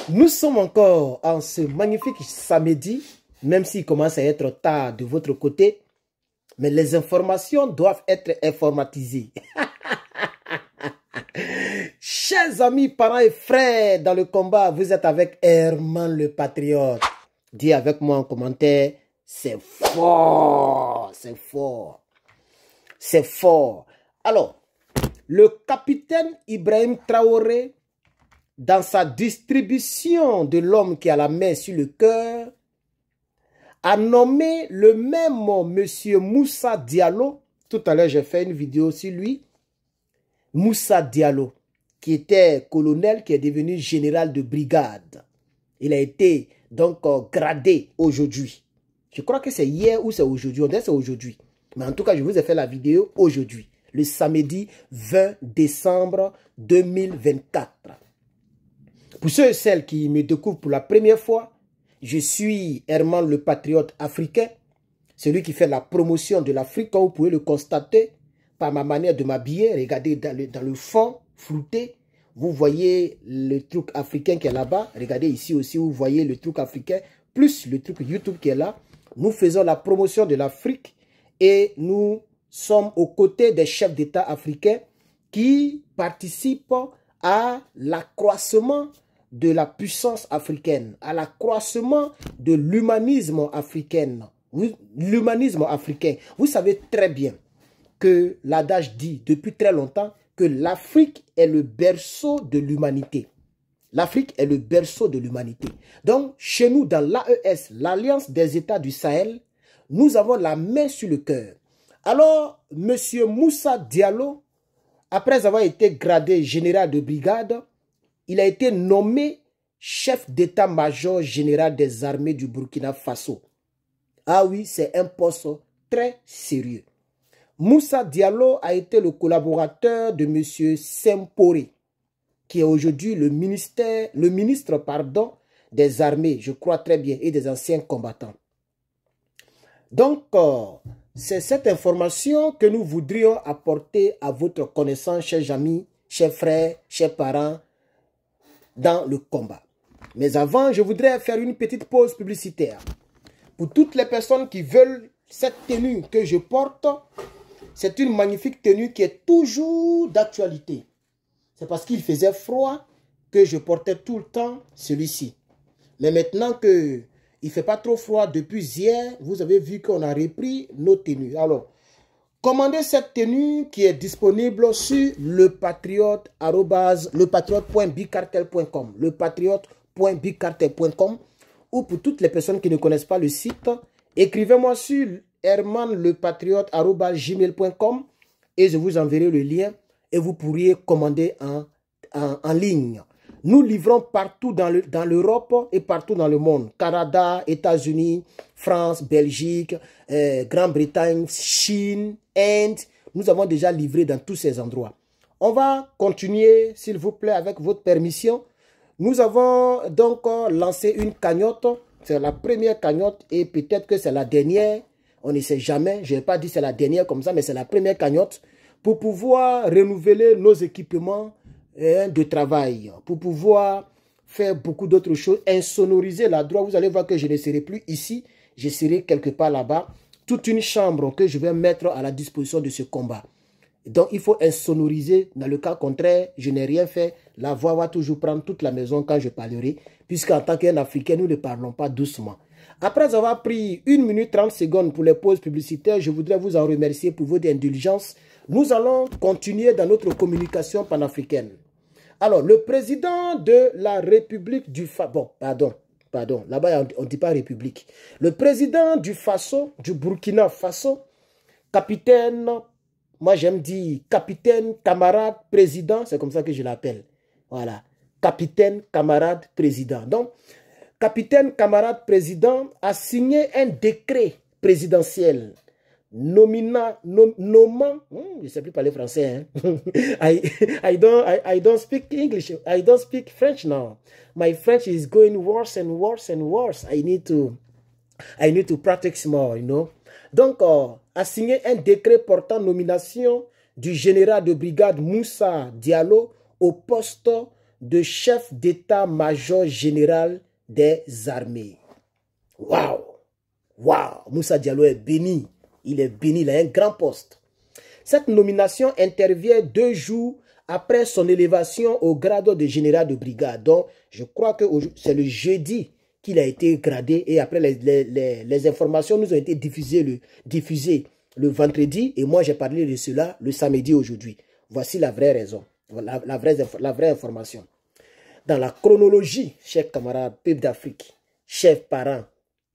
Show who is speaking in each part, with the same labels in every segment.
Speaker 1: Nous sommes encore en ce magnifique samedi, même s'il commence à être tard de votre côté, mais les informations doivent être informatisées. Chers amis, parents et frères dans le combat, vous êtes avec Herman le Patriote. Dis avec moi en commentaire, c'est fort, c'est fort, c'est fort. Alors, le capitaine Ibrahim Traoré, dans sa distribution de l'homme qui a la main sur le cœur, a nommé le même monsieur Moussa Diallo. Tout à l'heure, j'ai fait une vidéo sur lui. Moussa Diallo, qui était colonel, qui est devenu général de brigade. Il a été donc gradé aujourd'hui. Je crois que c'est hier ou c'est aujourd'hui. On dirait que c'est aujourd'hui. Mais en tout cas, je vous ai fait la vidéo aujourd'hui, le samedi 20 décembre 2024. Pour ceux et celles qui me découvrent pour la première fois, je suis Herman le Patriote africain, celui qui fait la promotion de l'Afrique, comme vous pouvez le constater par ma manière de m'habiller. Regardez dans le fond flouté, vous voyez le truc africain qui est là-bas. Regardez ici aussi, vous voyez le truc africain, plus le truc YouTube qui est là. Nous faisons la promotion de l'Afrique et nous sommes aux côtés des chefs d'État africains qui participent à l'accroissement de la puissance africaine, à l'accroissement de l'humanisme africain. L'humanisme africain. Vous savez très bien que l'adage dit depuis très longtemps que l'Afrique est le berceau de l'humanité. L'Afrique est le berceau de l'humanité. Donc, chez nous, dans l'AES, l'Alliance des États du Sahel, nous avons la main sur le cœur. Alors, M. Moussa Diallo, après avoir été gradé général de brigade, il a été nommé chef d'état-major général des armées du Burkina Faso. Ah oui, c'est un poste très sérieux. Moussa Diallo a été le collaborateur de M. Semporé, qui est aujourd'hui le ministre des armées, je crois très bien, et des anciens combattants. Donc, c'est cette information que nous voudrions apporter à votre connaissance, chers amis, chers frères, chers parents, dans le combat. Mais avant, je voudrais faire une petite pause publicitaire. Pour toutes les personnes qui veulent cette tenue que je porte, c'est une magnifique tenue qui est toujours d'actualité. C'est parce qu'il faisait froid que je portais tout le temps celui-ci. Mais maintenant qu'il ne fait pas trop froid depuis hier, vous avez vu qu'on a repris nos tenues. Alors, commandez cette tenue qui est disponible sur lepatriote.bicartel.com, lepatriote.bicartel.com, ou pour toutes les personnes qui ne connaissent pas le site, écrivez-moi sur hermanlepatriote@gmail.com et je vous enverrai le lien et vous pourriez commander en ligne. Nous livrons partout dans l'Europe et partout dans le monde. Canada, États-Unis, France, Belgique, Grande-Bretagne, Chine, Inde. Nous avons déjà livré dans tous ces endroits. On va continuer, s'il vous plaît, avec votre permission. Nous avons donc lancé une cagnotte. C'est la première cagnotte et peut-être que c'est la dernière. On ne sait jamais. Je n'ai pas dit c'est la dernière comme ça, mais c'est la première cagnotte pour pouvoir renouveler nos équipements de travail, pour pouvoir faire beaucoup d'autres choses, insonoriser l'endroit. Vous allez voir que je ne serai plus ici, je serai quelque part là-bas. Toute une chambre que je vais mettre à la disposition de ce combat. Donc, il faut insonoriser. Dans le cas contraire, je n'ai rien fait. La voix va toujours prendre toute la maison quand je parlerai, puisqu'en tant qu'un Africain, nous ne parlons pas doucement. Après avoir pris 1 minute 30 secondes pour les pauses publicitaires, je voudrais vous en remercier pour votre indulgence. Nous allons continuer dans notre communication panafricaine. Alors, le président de la République du Faso, bon, pardon, là-bas on ne dit pas République. Le président du Faso, du Burkina Faso, capitaine, moi j'aime dire capitaine, camarade, président, c'est comme ça que je l'appelle. Voilà, capitaine, camarade, président. Donc, capitaine, camarade, président a signé un décret présidentiel nommant, je ne sais plus parler français. Hein? I don't speak English. I don't speak French now. My French is going worse and worse and worse. I need to practice more, you know. Donc, a signé un décret portant nomination du général de brigade Moussa Diallo au poste de chef d'état-major général des armées. Waouh! Waouh! Moussa Diallo est béni. Il est béni, il a un grand poste. Cette nomination intervient 2 jours après son élévation au grade de général de brigade. Donc, je crois que c'est le jeudi qu'il a été gradé et après les informations nous ont été diffusées le vendredi et moi j'ai parlé de cela le samedi aujourd'hui. Voici la vraie raison, la vraie information. Dans la chronologie, chers camarades, peuple d'Afrique, chers parents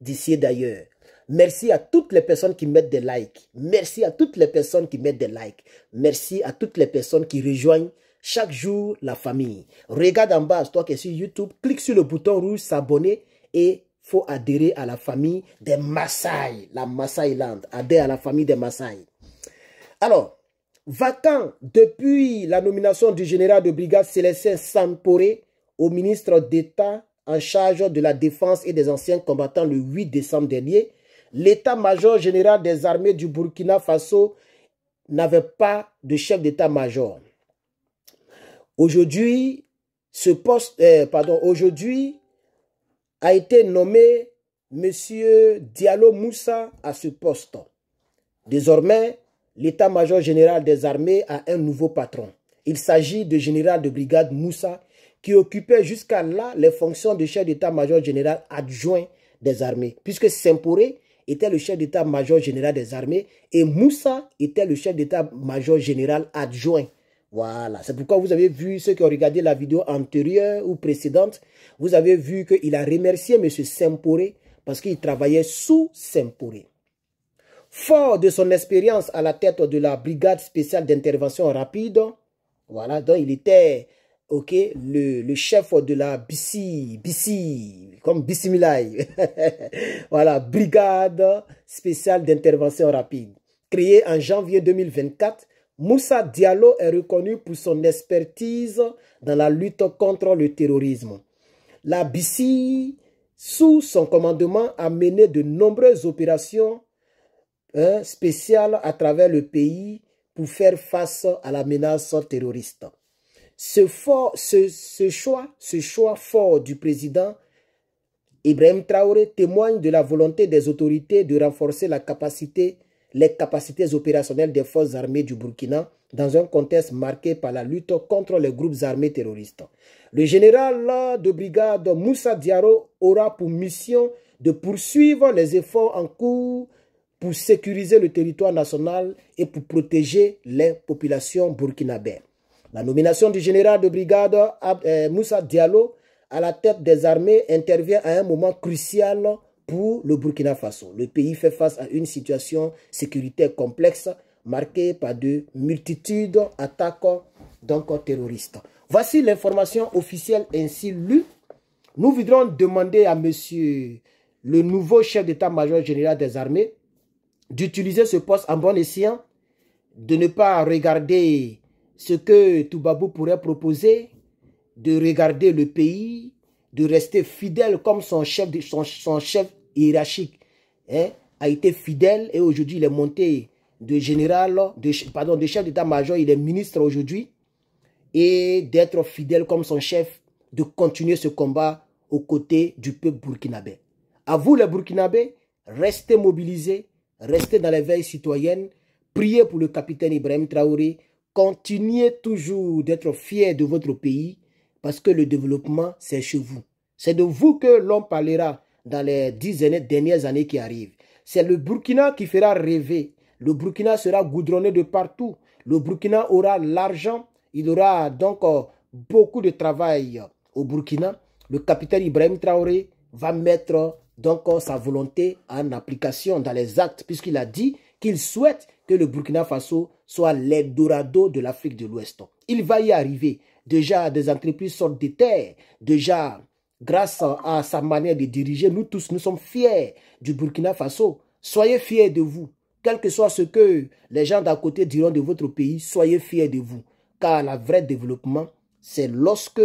Speaker 1: d'ici et d'ailleurs, merci à toutes les personnes qui mettent des likes. Merci à toutes les personnes qui mettent des likes. Merci à toutes les personnes qui rejoignent chaque jour la famille. Regarde en bas, toi qui es sur YouTube, clique sur le bouton rouge, s'abonner et faut adhérer à la famille des Maasai, la Maasai Land. Adhérer à la famille des Maasai. Alors, vacant depuis la nomination du général de brigade Célestin Samporé au ministre d'État en charge de la défense et des anciens combattants le 8 décembre dernier, l'état-major général des armées du Burkina Faso n'avait pas de chef d'état-major. Aujourd'hui, aujourd'hui a été nommé M. Diallo Moussa à ce poste. Désormais, l'état-major général des armées a un nouveau patron. Il s'agit du général de brigade Moussa qui occupait jusqu'à là les fonctions de chef d'état-major général adjoint des armées, puisque Samporé était le chef d'état-major général des armées et Moussa était le chef d'état-major général adjoint. Voilà, c'est pourquoi vous avez vu, ceux qui ont regardé la vidéo antérieure ou précédente, vous avez vu qu'il a remercié M. Samporé parce qu'il travaillait sous Samporé. Fort de son expérience à la tête de la brigade spéciale d'intervention rapide, voilà, donc il était le chef de la BC, comme Bismillah, voilà, brigade spéciale d'intervention rapide. Créée en janvier 2024, Moussa Diallo est reconnu pour son expertise dans la lutte contre le terrorisme. La BC, sous son commandement, a mené de nombreuses opérations spéciales à travers le pays pour faire face à la menace terroriste. Ce choix fort du président Ibrahim Traoré témoigne de la volonté des autorités de renforcer les capacités opérationnelles des forces armées du Burkina dans un contexte marqué par la lutte contre les groupes armés terroristes. Le général de brigade Moussa Diallo aura pour mission de poursuivre les efforts en cours pour sécuriser le territoire national et pour protéger les populations burkinabées. La nomination du général de brigade Moussa Diallo à la tête des armées intervient à un moment crucial pour le Burkina Faso. Le pays fait face à une situation sécuritaire complexe marquée par de multitudes d'attaques terroristes. Voici l'information officielle ainsi lue. Nous voudrons demander à monsieur le nouveau chef d'état-major général des armées d'utiliser ce poste en bon escient, de ne pas regarder ce que Toubabou pourrait proposer, de regarder le pays, de rester fidèle comme son chef hiérarchique a été fidèle et aujourd'hui il est monté de chef d'état-major, il est ministre aujourd'hui, et d'être fidèle comme son chef, de continuer ce combat aux côtés du peuple burkinabé. À vous les Burkinabés, restez mobilisés, restez dans l'éveil citoyenne, priez pour le capitaine Ibrahim Traoré, continuez toujours d'être fiers de votre pays parce que le développement c'est chez vous. C'est de vous que l'on parlera dans les 10 dernières années qui arrivent. C'est le Burkina qui fera rêver. Le Burkina sera goudronné de partout. Le Burkina aura l'argent. Il aura donc beaucoup de travail au Burkina. Le capitaine Ibrahim Traoré va mettre donc sa volonté en application dans les actes puisqu'il a dit qu'il souhaite que le Burkina Faso soit l'Eldorado de l'Afrique de l'Ouest. Il va y arriver. Déjà, des entreprises sortent des terres. Déjà, grâce à sa manière de diriger, nous tous, nous sommes fiers du Burkina Faso. Soyez fiers de vous. Quel que soit ce que les gens d'à côté diront de votre pays, soyez fiers de vous. Car le vrai développement, c'est lorsque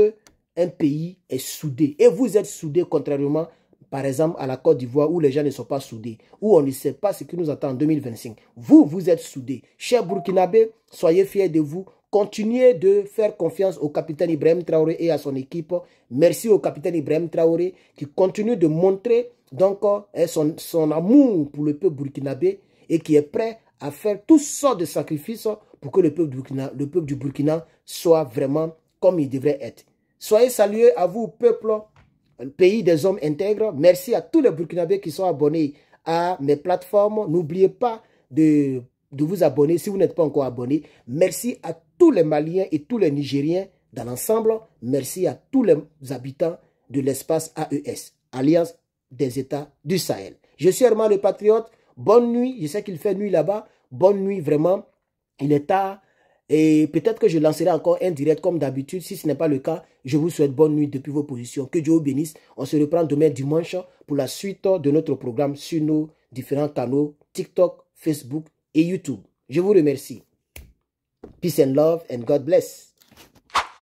Speaker 1: un pays est soudé. Et vous êtes soudés contrairement, par exemple, à la Côte d'Ivoire où les gens ne sont pas soudés, où on ne sait pas ce qui nous attend en 2025. Vous, vous êtes soudés. Chers Burkinabés, soyez fiers de vous. Continuez de faire confiance au capitaine Ibrahim Traoré et à son équipe. Merci au capitaine Ibrahim Traoré qui continue de montrer donc son amour pour le peuple burkinabé et qui est prêt à faire toutes sortes de sacrifices pour que le peuple du Burkina soit vraiment comme il devrait être. Soyez salués à vous, peuple, pays des hommes intègres. Merci à tous les Burkinabés qui sont abonnés à mes plateformes. N'oubliez pas de vous abonner si vous n'êtes pas encore abonné. Merci à tous les Maliens et tous les Nigériens dans l'ensemble. Merci à tous les habitants de l'espace AES, Alliance des États du Sahel. Je suis Herman le Patriote. Bonne nuit. Je sais qu'il fait nuit là-bas. Bonne nuit, vraiment. Il est tard. Et peut-être que je lancerai encore un direct comme d'habitude. Si ce n'est pas le cas, je vous souhaite bonne nuit depuis vos positions. Que Dieu vous bénisse. On se reprend demain dimanche pour la suite de notre programme sur nos différents canaux TikTok, Facebook et YouTube. Je vous remercie. Peace and love and God bless.